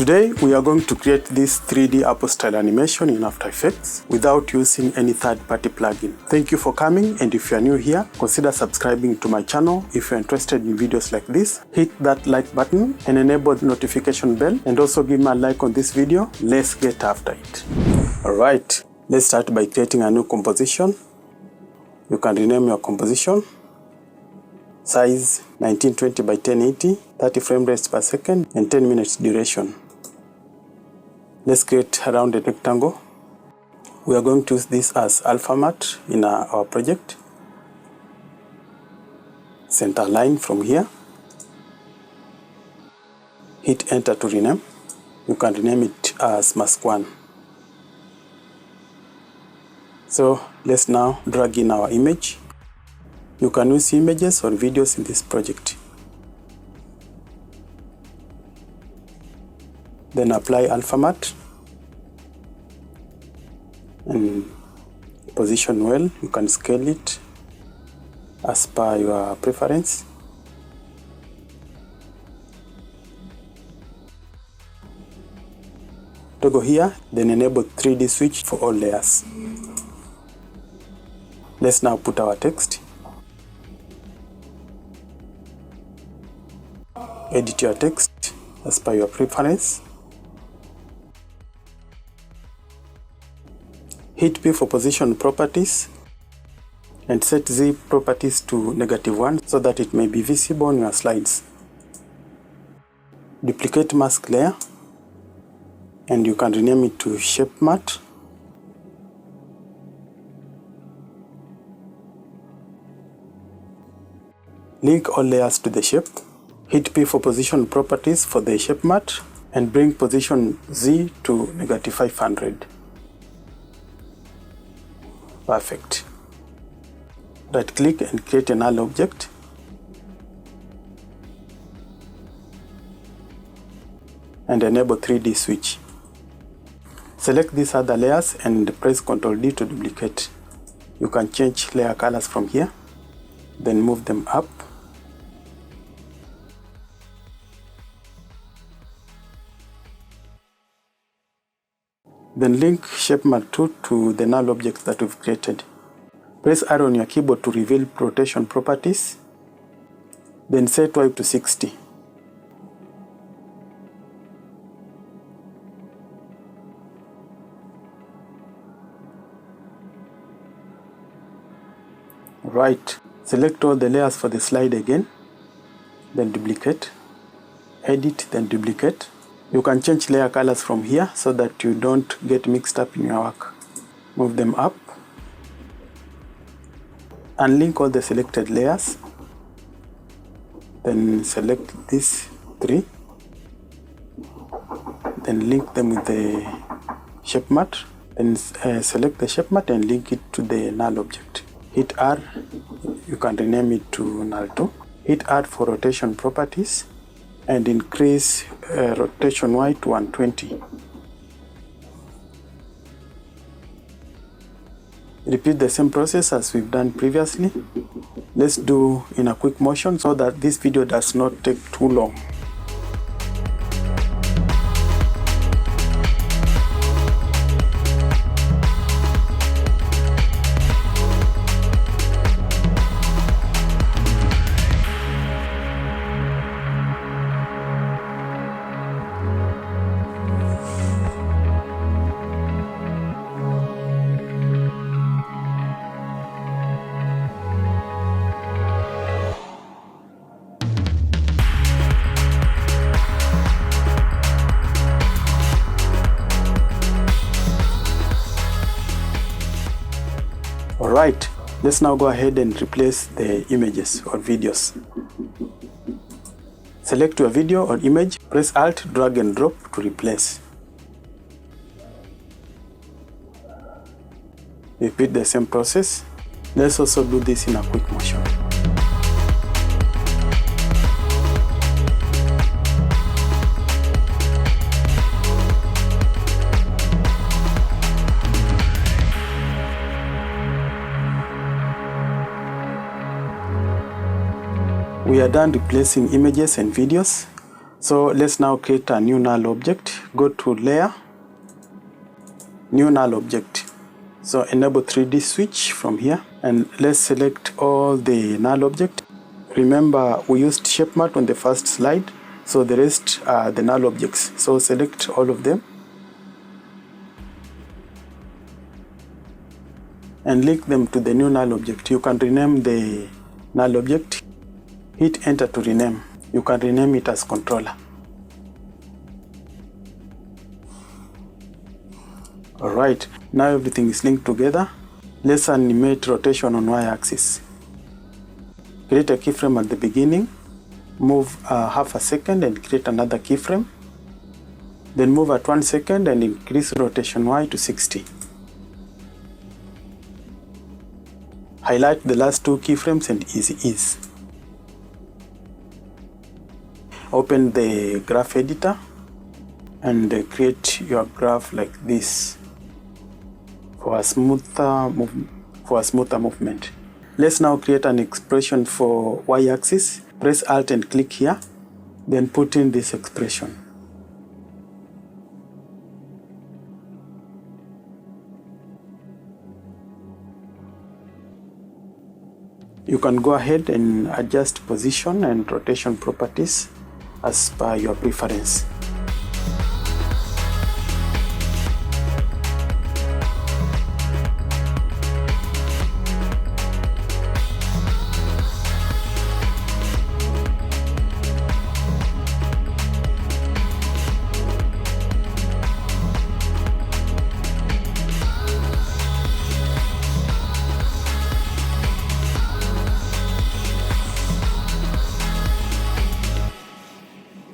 Today we are going to create this 3D Apple style animation in After Effects without using any third-party plugin. Thank you for coming, and if you are new here, consider subscribing to my channel. If you are interested in videos like this, hit that like button and enable the notification bell, and also give me a like on this video. Let's get after it. Alright, let's start by creating a new composition. You can rename your composition. Size 1920 by 1080, 30 frame rates per second, and 10 minutes duration. Let's create a rounded rectangle. We are going to use this as alpha matte in our project. Center line from here. Hit enter to rename. You can rename it as mask 1. So let's now drag in our image. You can use images or videos in this project. Then apply alpha matte and position well. You can scale it as per your preference. Toggle here, then enable 3D switch for all layers. Let's now put our text. Edit your text as per your preference. Hit P for position properties and set Z properties to -1 so that it may be visible on your slides. Duplicate mask layer and you can rename it to shape matte. Link all layers to the shape. Hit P for position properties for the shape matte and bring position Z to -500. Perfect. Right click and create a null object. And enable 3D switch. Select these other layers and press Ctrl D to duplicate. You can change layer colors from here, then move them up. Then link shape matte 2 to the null objects that we've created. Press R on your keyboard to reveal rotation properties. Then set Y to 60. Right. Select all the layers for the slide again. Then duplicate. Edit, then duplicate. You can change layer colors from here so that you don't get mixed up in your work. Move them up. Unlink all the selected layers. Then select these 3. Then link them with the shape matte. Then select the shape matte and link it to the null object. Hit R. You can rename it to null 2. Hit R for rotation properties and increase rotation Y to 120. Repeat the same process as we've done previously. Let's do in a quick motion so that this video does not take too long. Alright, let's now go ahead and replace the images or videos. Select your video or image, press Alt, drag and drop to replace. Repeat the same process. Let's also do this in a quick motion. We are done replacing images and videos. So let's now create a new null object. Go to Layer, New Null Object. So enable 3D switch from here, and let's select all the null object. Remember, we used shape matte on the first slide, so the rest are the null objects. So select all of them and link them to the new null object. You can rename the null object. Hit enter to rename. You can rename it as controller. Alright, now everything is linked together. Let's animate rotation on y-axis. Create a keyframe at the beginning, move half a second and create another keyframe. Then move at 1 second and increase rotation y to 60. Highlight the last 2 keyframes and easy ease. Open the graph editor and create your graph like this for a smoother movement. Let's now create an expression for y-axis. Press Alt and click here, then put in this expression. You can go ahead and adjust position and rotation properties as per your preference.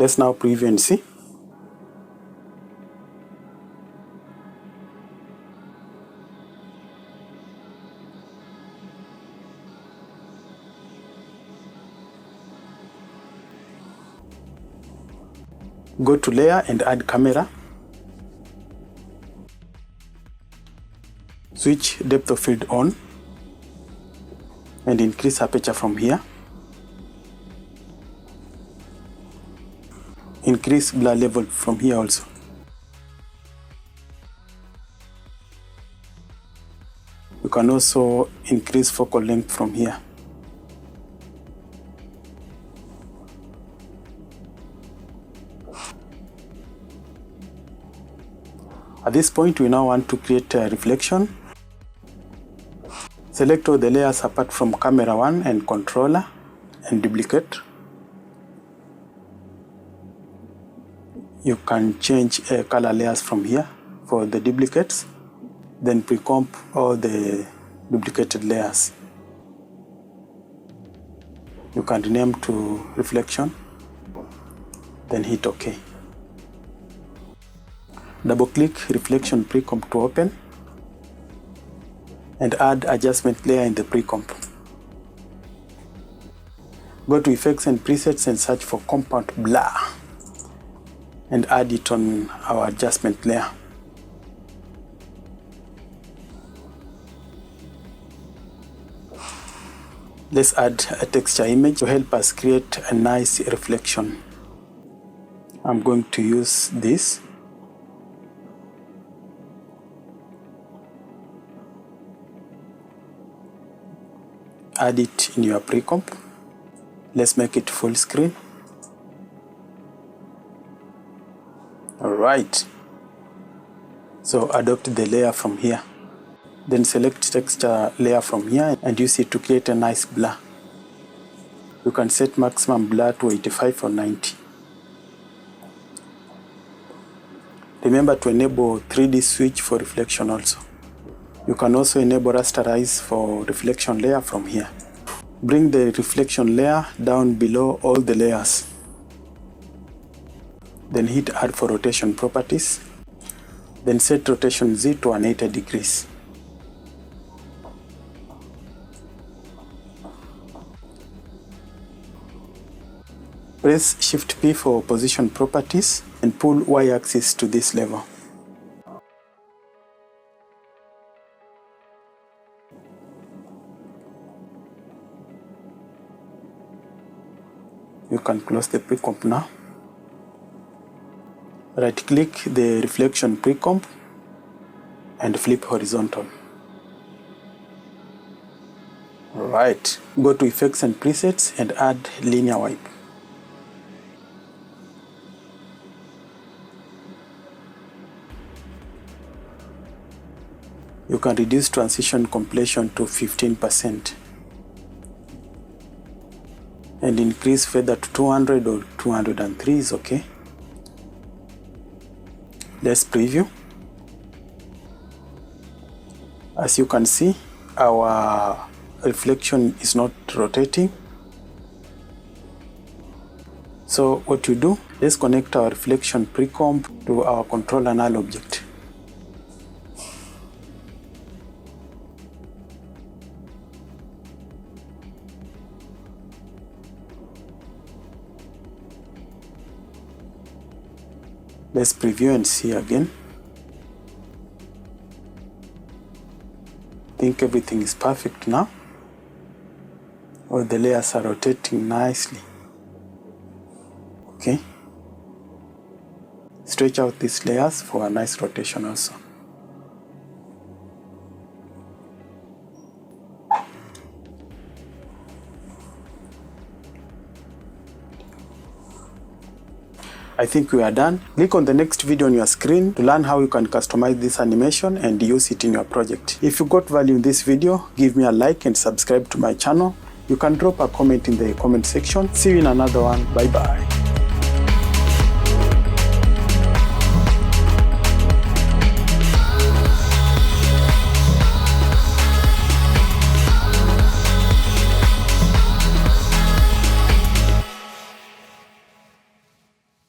Let's now preview and see. Go to Layer and add camera. Switch depth of field on and increase aperture from here. Increase blur level from here also. You can also increase focal length from here. At this point, we now want to create a reflection. Select all the layers apart from camera 1 and controller and duplicate. You can change color layers from here for the duplicates, then pre-comp all the duplicated layers. You can rename to reflection, then hit OK. Double-click reflection pre-comp to open and add adjustment layer in the pre-comp. Go to Effects and Presets and search for Compound Blur and add it on our adjustment layer. Let's add a texture image to help us create a nice reflection. I'm going to use this. Add it in your pre-comp. Let's make it full screen. Alright, so adopt the layer from here. Then select texture layer from here and use it to create a nice blur. You can set maximum blur to 85 or 90. Remember to enable 3D switch for reflection also. You can also enable rasterize for reflection layer from here. Bring the reflection layer down below all the layers. Then hit Add for rotation properties. Then set rotation Z to 180 degrees. Press Shift P for position properties and pull Y-axis to this level. You can close the pre-comp now. Right click the reflection pre-comp and flip horizontal. Right, go to effects and presets and add linear wipe. You can reduce transition completion to 15% and increase feather to 200 or 203 is okay. Let's preview. As you can see, our reflection is not rotating. So what you do, let's connect our reflection pre-comp to our controller null object. Let's preview and see again. I think everything is perfect now. All the layers are rotating nicely. Okay. Stretch out these layers for a nice rotation also. I think we are done. Click on the next video on your screen to learn how you can customize this animation and use it in your project. If you got value in this video, give me a like and subscribe to my channel. You can drop a comment in the comment section. See you in another one. Bye bye.